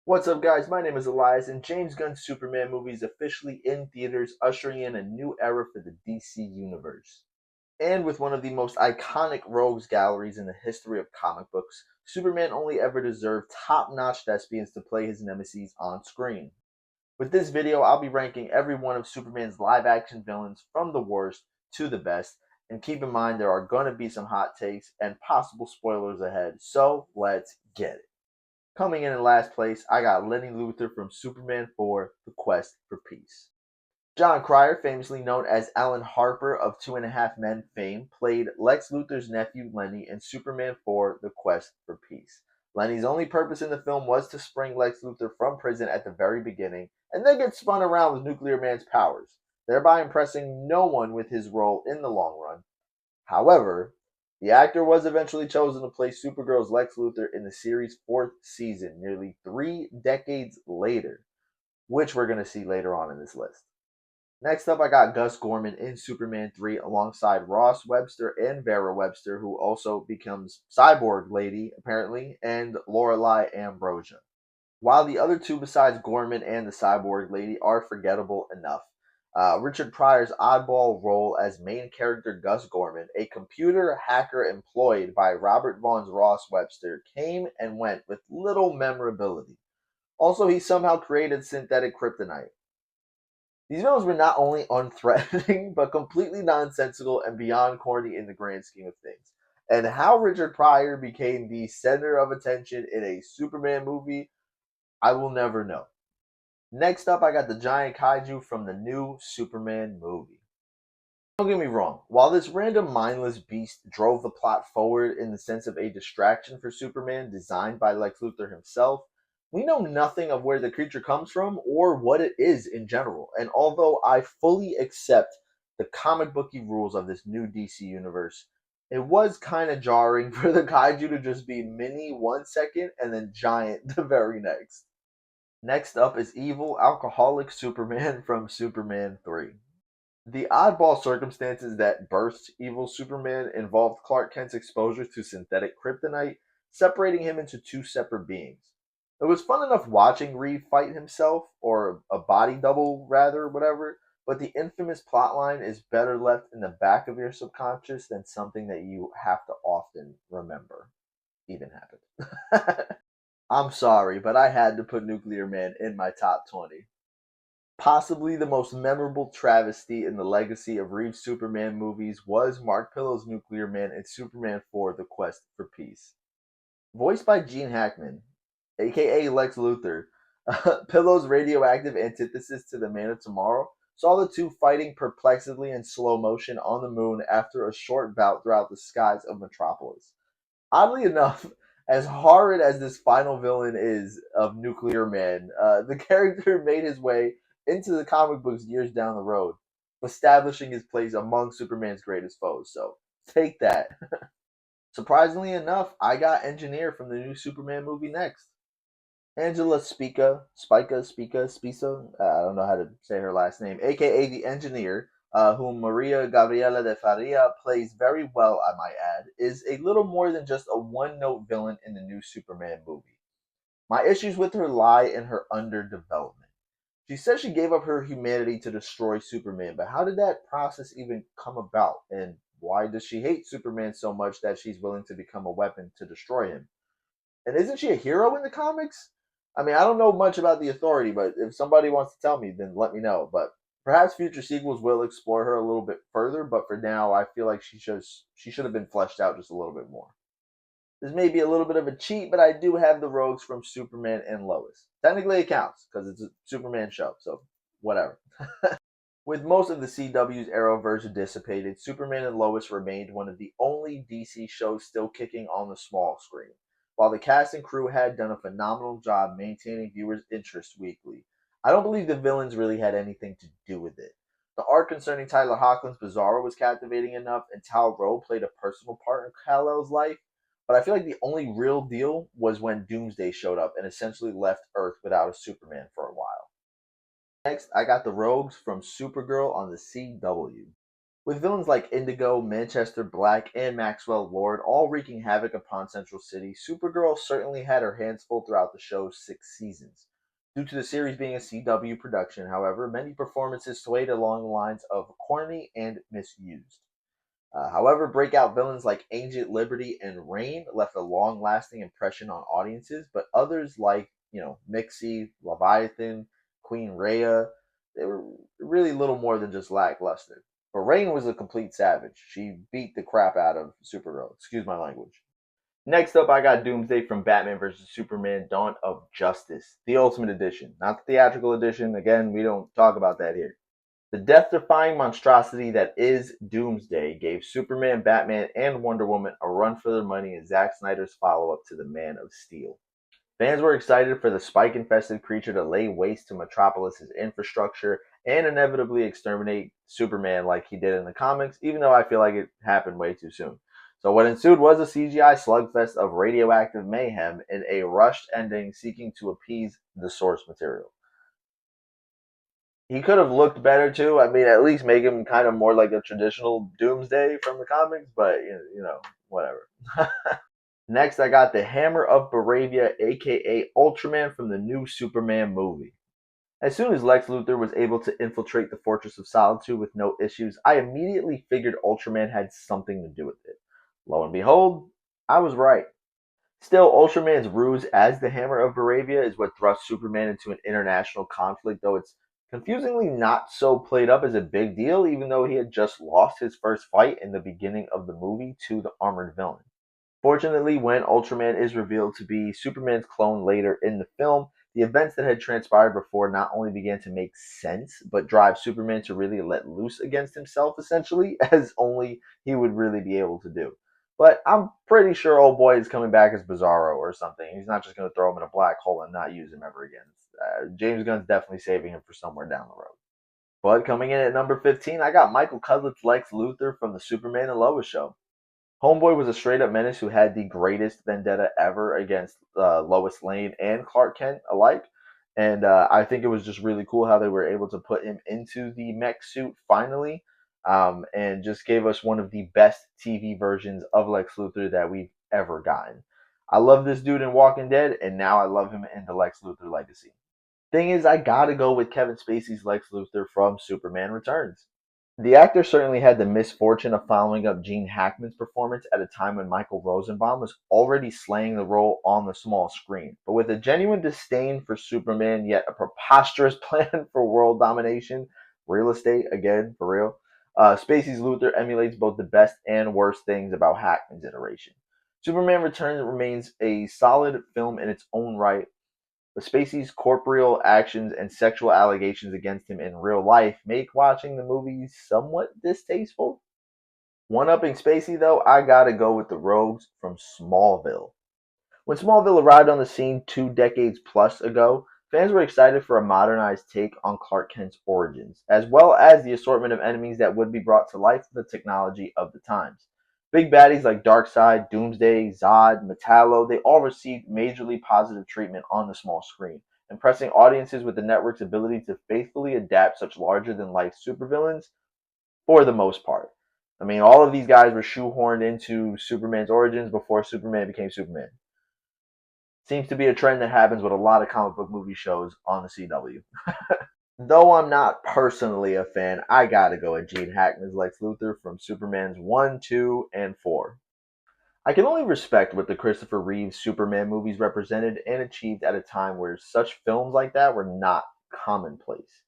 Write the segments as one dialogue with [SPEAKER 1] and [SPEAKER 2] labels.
[SPEAKER 1] What's up, guys? My name is Elias, and James Gunn's Superman movie is officially in theaters, ushering in a new era for the DC Universe. And with one of the most iconic rogues galleries in the history of comic books, Superman only ever deserved top notch thespians to play his nemesis on screen. With this video, I'll be ranking every one of Superman's live action villains from the worst to the best, and keep in mind there are going to be some hot takes and possible spoilers ahead, so let's get it. Coming in last place, I got Lenny Luthor from Superman 4: The Quest for Peace. John Cryer, famously known as Alan Harper of Two and a Half Men fame, played Lex Luthor's nephew Lenny in Superman 4: The Quest for Peace. Lenny's only purpose in the film was to spring Lex Luthor from prison at the very beginning, and then get spun around with Nuclear Man's powers, thereby impressing no one with his role in the long run. However, the actor was eventually chosen to play Supergirl's Lex Luthor in the series' fourth season, nearly 3 decades later, which we're going to see later on in this list. Next up, I got Gus Gorman in Superman 3 alongside Ross Webster and Vera Webster, who also becomes Cyborg Lady, apparently, and Lorelei Ambrosia. While the other two besides Gorman and the Cyborg Lady are forgettable enough, Richard Pryor's oddball role as main character Gus Gorman, a computer hacker employed by Robert Vaughn's Ross Webster, came and went with little memorability. Also, he somehow created synthetic kryptonite. These villains were not only unthreatening, but completely nonsensical and beyond corny in the grand scheme of things. And how Richard Pryor became the center of attention in a Superman movie, I will never know. Next up, I got the giant kaiju from the new Superman movie. Don't get me wrong, while this random mindless beast drove the plot forward in the sense of a distraction for Superman designed by Lex Luthor himself, we know nothing of where the creature comes from or what it is in general. And although I fully accept the comic booky rules of this new DC universe, it was kind of jarring for the kaiju to just be mini 1 second and then giant the very next. Next up is evil alcoholic Superman from Superman 3. The oddball circumstances that birthed evil Superman involved Clark Kent's exposure to synthetic kryptonite, separating him into two separate beings. It was fun enough watching Reeve fight himself, or a body double rather, whatever, but the infamous plotline is better left in the back of your subconscious than something that you have to often remember even happened. I'm sorry, but I had to put Nuclear Man in my top 20. Possibly the most memorable travesty in the legacy of Reeves Superman movies was Mark Pillow's Nuclear Man in Superman 4: The Quest for Peace. Voiced by Gene Hackman, aka Lex Luthor, Pillow's radioactive antithesis to the Man of Tomorrow, saw the two fighting perplexedly in slow motion on the moon after a short bout throughout the skies of Metropolis. Oddly enough, as horrid as this final villain is of Nuclear Man, the character made his way into the comic books years down the road, establishing his place among Superman's greatest foes. So take that. Surprisingly enough, I got Engineer from the new Superman movie next. Angela Spisa, I don't know how to say her last name, aka the Engineer, whom Maria Gabriela de Faria plays very well, I might add, is a little more than just a one note villain in the new Superman movie. My issues with her lie in her underdevelopment. She says she gave up her humanity to destroy Superman, but how did that process even come about? And why does she hate Superman so much that she's willing to become a weapon to destroy him? And isn't she a hero in the comics? I mean, I don't know much about the Authority, but if somebody wants to tell me, then let me know. But perhaps future sequels will explore her a little bit further. But for now, I feel like she should have been fleshed out just a little bit more. This may be a little bit of a cheat, but I do have the rogues from Superman and Lois. Technically, it counts because it's a Superman show, so whatever. With most of the CW's Arrowverse dissipated, Superman and Lois remained one of the only DC shows still kicking on the small screen. While the cast and crew had done a phenomenal job maintaining viewers' interest weekly, I don't believe the villains really had anything to do with it. The arc concerning Tyler Hoechlin's Bizarro was captivating enough, and Tal Rowe played a personal part in Kal-El's life, but I feel like the only real deal was when Doomsday showed up and essentially left Earth without a Superman for a while. Next, I got the Rogues from Supergirl on the CW. With villains like Indigo, Manchester Black, and Maxwell Lord all wreaking havoc upon Central City, Supergirl certainly had her hands full throughout the show's 6 seasons. Due to the series being a CW production, however, many performances swayed along the lines of corny and misused. However, breakout villains like Agent Liberty and Rain left a long lasting impression on audiences, but others like, Mixie, Leviathan, Queen Rhea, they were really little more than just lackluster. But Rain was a complete savage. She beat the crap out of Supergirl. Excuse my language. Next up, I got Doomsday from Batman vs. Superman Dawn of Justice, the Ultimate Edition, not the theatrical edition. Again, we don't talk about that here. The death defying monstrosity that is Doomsday gave Superman, Batman, and Wonder Woman a run for their money in Zack Snyder's follow up to The Man of Steel. Fans were excited for the spike infested creature to lay waste to Metropolis's infrastructure and inevitably exterminate Superman like he did in the comics, even though I feel like it happened way too soon. So, what ensued was a CGI slugfest of radioactive mayhem and a rushed ending seeking to appease the source material. He could have looked better too. I mean, at least make him kind of more like a traditional Doomsday from the comics, but whatever. Next, I got the Hammer of Baravia, aka Ultraman from the new Superman movie. As soon as Lex Luthor was able to infiltrate the Fortress of Solitude with no issues, I immediately figured Ultraman had something to do with it. Lo and behold, I was right. Still, Ultraman's ruse as the Hammer of Baravia is what thrust Superman into an international conflict, though it's confusingly not so played up as a big deal, even though he had just lost his first fight in the beginning of the movie to the armored villain. Fortunately, when Ultraman is revealed to be Superman's clone later in the film, the events that had transpired before not only began to make sense, but drive Superman to really let loose against himself, essentially, as only he would really be able to do. But I'm pretty sure old boy is coming back as Bizarro or something. He's not just going to throw him in a black hole and not use him ever again. James Gunn's definitely saving him for somewhere down the road. But coming in at number 15, I got Michael Cudlett's Lex Luthor from the Superman and Lois show. Homeboy was a straight up menace who had the greatest vendetta ever against Lois Lane and Clark Kent alike. And I think it was just really cool how they were able to put him into the mech suit finally, and just gave us one of the best TV versions of Lex Luthor that we've ever gotten. I love this dude in Walking Dead, and now I love him in the Lex Luthor Legacy. Thing is, I gotta go with Kevin Spacey's Lex Luthor from Superman Returns. The actor certainly had the misfortune of following up Gene Hackman's performance at a time when Michael Rosenbaum was already slaying the role on the small screen. But with a genuine disdain for Superman, yet a preposterous plan for world domination, real estate, again, for real, Spacey's Luthor emulates both the best and worst things about Hackman's iteration. Superman Returns remains a solid film in its own right, but Spacey's corporeal actions and sexual allegations against him in real life make watching the movie somewhat distasteful. One upping Spacey, though, I gotta go with the Rogues from Smallville. When Smallville arrived on the scene 2 decades plus ago, fans were excited for a modernized take on Clark Kent's origins, as well as the assortment of enemies that would be brought to life with the technology of the times. Big baddies like Darkseid, Doomsday, Zod, Metallo, they all received majorly positive treatment on the small screen, impressing audiences with the network's ability to faithfully adapt such larger-than-life supervillains for the most part. I mean, all of these guys were shoehorned into Superman's origins before Superman became Superman. Seems to be a trend that happens with a lot of comic book movie shows on the CW. Though I'm not personally a fan, I gotta go with Gene Hackman's Lex Luthor from Superman's 1, 2, and 4. I can only respect what the Christopher Reeves Superman movies represented and achieved at a time where such films like that were not commonplace.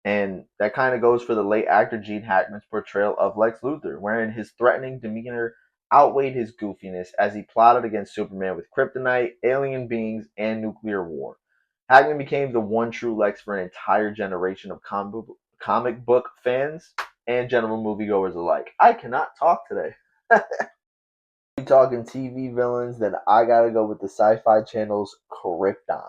[SPEAKER 1] And that kind of goes for the late actor Gene Hackman's portrayal of Lex Luthor, wherein his threatening demeanor outweighed his goofiness as he plotted against Superman with kryptonite, alien beings, and nuclear war. Hackman became the one true Lex for an entire generation of comic book fans and general moviegoers alike. I cannot talk today. We talking TV villains, then I gotta go with the Sci-Fi Channel's Krypton.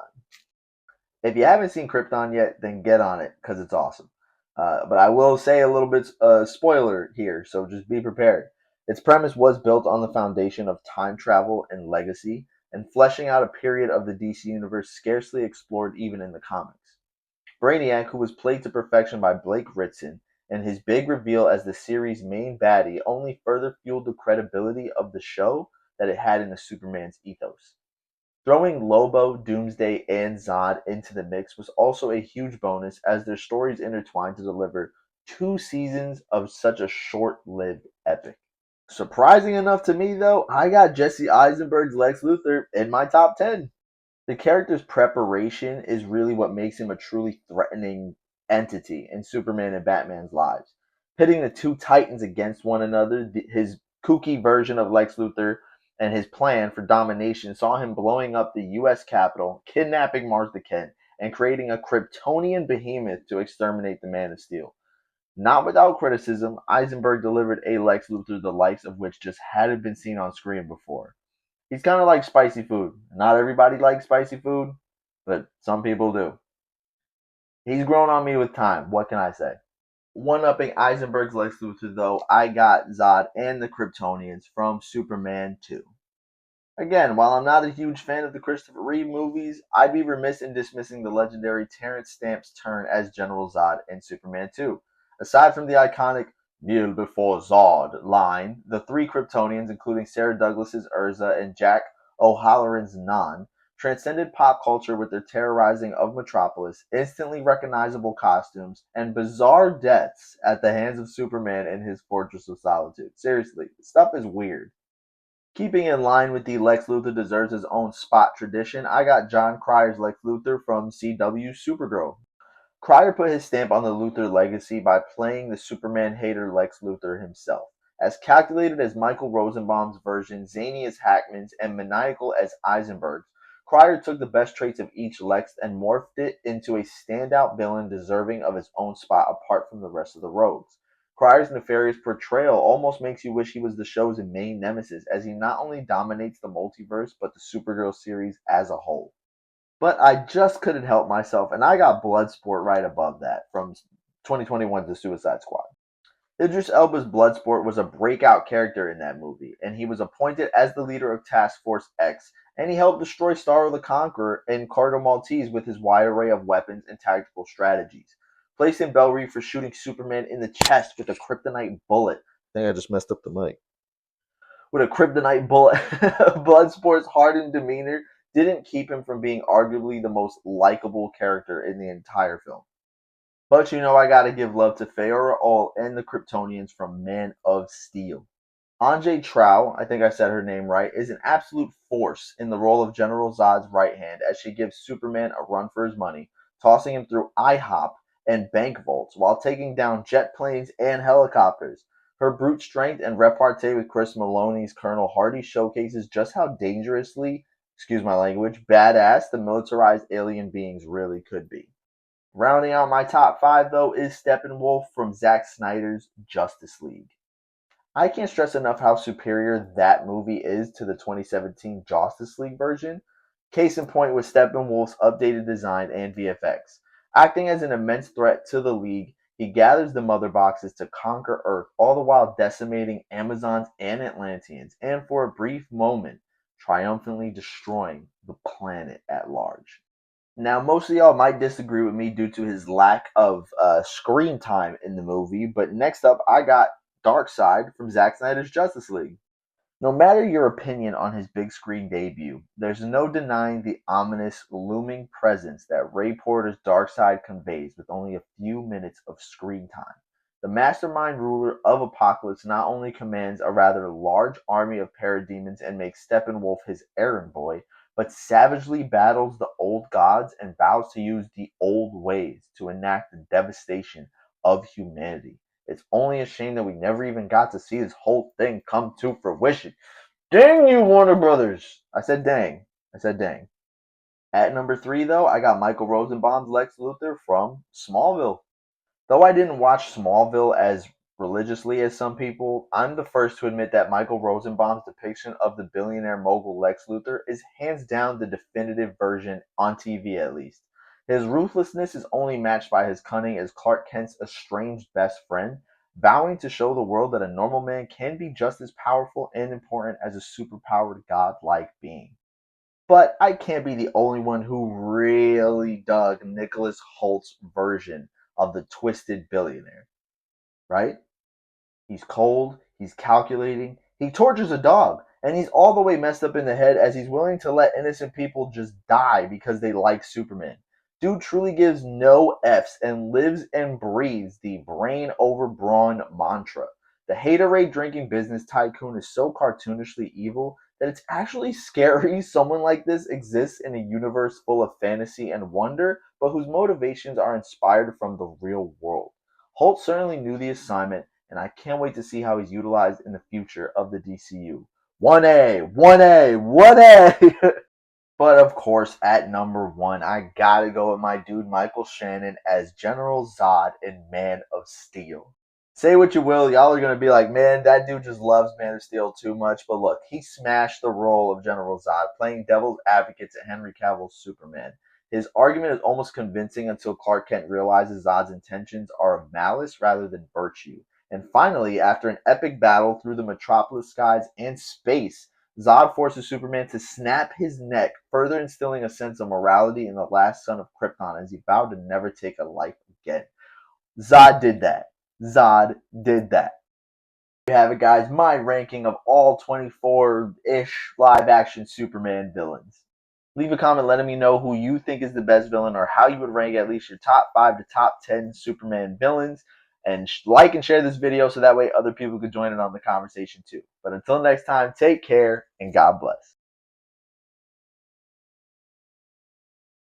[SPEAKER 1] If you haven't seen Krypton yet, then get on it because it's awesome. But I will say a little bit spoiler here, so just be prepared. Its premise was built on the foundation of time travel and legacy, and fleshing out a period of the DC universe scarcely explored even in the comics. Brainiac, who was played to perfection by Blake Ritson, and his big reveal as the series' main baddie only further fueled the credibility of the show that it had in the Superman's ethos. Throwing Lobo, Doomsday, and Zod into the mix was also a huge bonus as their stories intertwined to deliver 2 seasons of such a short-lived epic. Surprising enough to me, though, I got Jesse Eisenberg's Lex Luthor in my top 10. The character's preparation is really what makes him a truly threatening entity in Superman and Batman's lives. Pitting the two titans against one another, his kooky version of Lex Luthor and his plan for domination saw him blowing up the US Capitol, kidnapping Martha Kent, and creating a Kryptonian behemoth to exterminate the Man of Steel. Not without criticism, Eisenberg delivered a Lex Luthor the likes of which just hadn't been seen on screen before. He's kind of like spicy food. Not everybody likes spicy food, but some people do. He's grown on me with time. What can I say? One upping Eisenberg's Lex Luthor, though, I got Zod and the Kryptonians from Superman 2. Again, while I'm not a huge fan of the Christopher Reeve movies, I'd be remiss in dismissing the legendary Terrence Stamp's turn as General Zod in Superman 2. Aside from the iconic "kneel before Zod" line, the three Kryptonians, including Sarah Douglas's Urza and Jack O'Halloran's Non, transcended pop culture with their terrorizing of Metropolis, instantly recognizable costumes, and bizarre deaths at the hands of Superman in his Fortress of Solitude. Seriously, stuff is weird. Keeping in line with the Lex Luthor deserves his own spot tradition, I got John Cryer's Lex Luthor from CW's Supergirl. Cryer put his stamp on the Luthor legacy by playing the Superman hater Lex Luthor himself. As calculated as Michael Rosenbaum's version, zany as Hackman's, and maniacal as Eisenberg's, Cryer took the best traits of each Lex and morphed it into a standout villain deserving of his own spot apart from the rest of the rogues. Cryer's nefarious portrayal almost makes you wish he was the show's main nemesis, as he not only dominates the multiverse, but the Supergirl series as a whole. But I just couldn't help myself, and I got Bloodsport right above that from 2021's The Suicide Squad. Idris Elba's Bloodsport was a breakout character in that movie, and he was appointed as the leader of Task Force X, and he helped destroy Starro the Conqueror and Carter Maltese with his wide array of weapons and tactical strategies. Placing Bell Reeve for shooting Superman in the chest with a kryptonite bullet. I think I just messed up the mic. With a kryptonite bullet, Bloodsport's hardened demeanor didn't keep him from being arguably the most likable character in the entire film. But I gotta give love to Feyora Ul and the Kryptonians from Man of Steel. Anjay Trow, I think I said her name right, is an absolute force in the role of General Zod's right hand as she gives Superman a run for his money, tossing him through IHOP and bank vaults while taking down jet planes and helicopters. Her brute strength and repartee with Chris Maloney's Colonel Hardy showcases just how dangerously, excuse my language, badass the militarized alien beings really could be. Rounding out my top 5, though, is Steppenwolf from Zack Snyder's Justice League. I can't stress enough how superior that movie is to the 2017 Justice League version. Case in point with Steppenwolf's updated design and VFX. Acting as an immense threat to the League, he gathers the Mother Boxes to conquer Earth, all the while decimating Amazons and Atlanteans, and for a brief moment, triumphantly destroying the planet at large. Now, most of y'all might disagree with me due to his lack of screen time in the movie, but next up, I got Darkseid from Zack Snyder's Justice League. No matter your opinion on his big screen debut, there's no denying the ominous, looming presence that Ray Porter's Darkseid conveys with only a few minutes of screen time. The mastermind ruler of Apocalypse not only commands a rather large army of parademons and makes Steppenwolf his errand boy, but savagely battles the old gods and vows to use the old ways to enact the devastation of humanity. It's only a shame that we never even got to see this whole thing come to fruition. Dang you, Warner Brothers! I said dang. I said dang. At number 3, though, I got Michael Rosenbaum's Lex Luthor from Smallville. Though I didn't watch Smallville as religiously as some people, I'm the first to admit that Michael Rosenbaum's depiction of the billionaire mogul Lex Luthor is hands down the definitive version, on TV at least. His ruthlessness is only matched by his cunning as Clark Kent's estranged best friend, vowing to show the world that a normal man can be just as powerful and important as a superpowered godlike being. But I can't be the only one who really dug Nicholas Holt's version of the twisted billionaire. right? He's cold, he's calculating, he tortures a dog, and he's all the way messed up in the head as he's willing to let innocent people just die because they like Superman. Dude truly gives no F's and lives and breathes the brain over brawn mantra. The haterade drinking business tycoon is so cartoonishly evil that it's actually scary someone like this exists in a universe full of fantasy and wonder, but whose motivations are inspired from the real world. Holt certainly knew the assignment, and I can't wait to see how he's utilized in the future of the DCU. 1A, 1A, 1A! But of course, at number one, I gotta go with my dude Michael Shannon as General Zod in Man of Steel. Say what you will, y'all are gonna be like, man, that dude just loves Man of Steel too much. But look, he smashed the role of General Zod, playing devil's advocate to Henry Cavill's Superman. His argument is almost convincing until Clark Kent realizes Zod's intentions are of malice rather than virtue. And finally, after an epic battle through the metropolis skies and space, Zod forces Superman to snap his neck, further instilling a sense of morality in the last son of Krypton as he vowed to never take a life again. Zod did that. Zod did that. You have it, guys. My ranking of all 24-ish live-action Superman villains. Leave a comment letting me know who you think is the best villain or how you would rank at least your top 5 to top 10 Superman villains. And like and share this video so that way other people could join in on the conversation too. But until next time, take care and God bless.